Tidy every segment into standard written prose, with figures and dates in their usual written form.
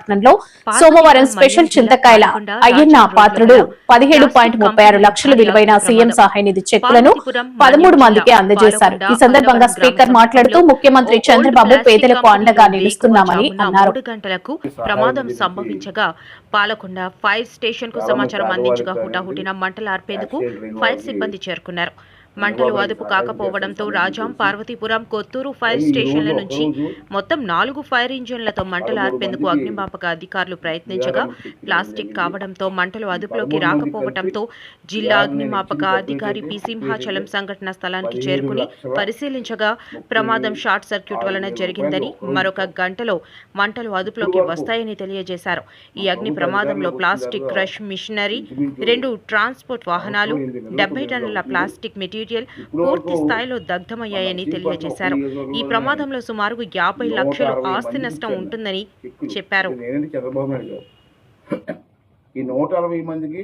పట్టణంలో సోమవారం స్పెషల్ చింతకాయల అయ్యన్న పాత్రుడు 17.36 లక్షల విలువైన సీఎం సహాయ నిధి చెక్కులను 13 మందికి అందజేశారు. ఈ సందర్భంగా స్పీకర్ మాట్లాడుతూ ముఖ్యమంత్రి చంద్రబాబు పేదలకు అండగా నిలుస్తున్నామని అన్నారు. 3 గంటలకు ప్రమాదం సంభవించగా పాలకొండ ఫైర్ స్టేషన్ కు సమాచారం అందించగా హుటాహుటిన మంటలు ఆర్పేందుకు ఫైర్ సిబ్బంది చేరుకున్నారు. మంటలు అదుపు కాకపోవడంతో రాజాం, పార్వతీపురం, కొత్తూరు ఫైర్ స్టేషన్ల నుంచి మొత్తం 4 ఫైర్ ఇంజిన్లతో మంటలు ఆర్పేందుకు అగ్నిమాపక అధికారులు ప్రయత్నించగా ప్లాస్టిక్ కావడంతో మంటలు అదుపులోకి రాకపోవడంతో జిల్లా అగ్నిమాపక అధికారి పి సింహాచలం సంఘటన స్థలానికి చేరుకుని పరిశీలించగా ప్రమాదం షార్ట్ సర్క్యూట్ వలన జరిగిందని, మరొక గంటలో మంటలు అదుపులోకి వస్తాయని తెలియజేశారు. ఈ అగ్ని ప్రమాదంలో ప్లాస్టిక్ క్రష్ మిషనరీ, 2 ట్రాన్స్పోర్ట్ వాహనాలు, 70 టన్నుల ప్లాస్టిక్ మెటీరియల్ పూర్తి స్థాయిలో దగ్ధమయ్యాయని తెలియజేశారు. ఈ ప్రమాదంలో సుమారు 50 లక్షలు ఆస్తి నష్టం ఉంటుందని చెప్పారు. ఈ 160 మందికి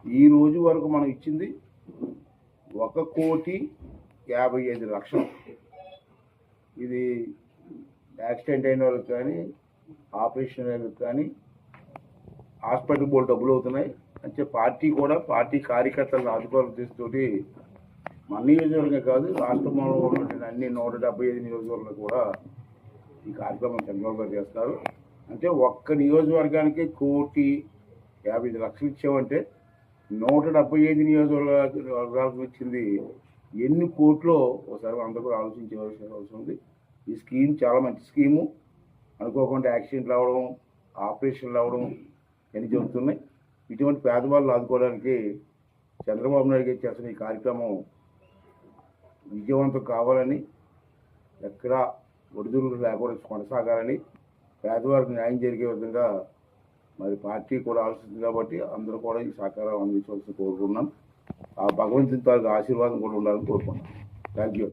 ఈ రోజు వరకు మనం ఇచ్చింది 1,55,00,000. ఇది యాక్సిడెంట్ అయిన వాళ్ళకి కానీ, ఆపరేషన్ అయిన వాళ్ళకి కానీ హాస్పిటల్ బోర్డు డబ్బులు అవుతున్నాయి. అంటే పార్టీ కార్యకర్తలను ఆదుకోవాలని తీసుతోటి మన నియోజకవర్గం కాదు, రాష్ట్రంలో ఉన్నటువంటి అన్ని 175 నియోజకవర్గాలు కూడా ఈ కార్యక్రమం చంద్రబాబు గారు చేస్తారు. అంటే ఒక్క నియోజకవర్గానికి 1,50,00,000 ఇచ్చామంటే 175 నియోజకవర్గాలకు ఇచ్చింది ఎన్ని కోట్లో ఒకసారి అందరూ కూడా ఆలోచించవలసిన అవసరం ఉంది. ఈ స్కీమ్ చాలా మంచి స్కీము. అనుకోకుండా యాక్సిడెంట్లు అవ్వడం, ఆపరేషన్లు అవ్వడం అని చెబుతున్నాయి. ఇటువంటి పేదవాళ్ళు ఆదుకోవడానికి చంద్రబాబు నాయుడు గారు చేస్తున్న ఈ కార్యక్రమం విజయవంతం కావాలని, ఎక్కడా ఒడిదుడుకులు లేకుండా కొనసాగాలని, పేదవారికి న్యాయం జరిగే విధంగా మరి పార్టీ కూడా ఆలోచిస్తుంది. కాబట్టి అందరూ కూడా ఈ సహకారం అందించవలసి కోరుకున్నాం. ఆ భగవంతుని తాలూకు ఆశీర్వాదం కూడా ఉండాలని కోరుకున్నాం. Thank you.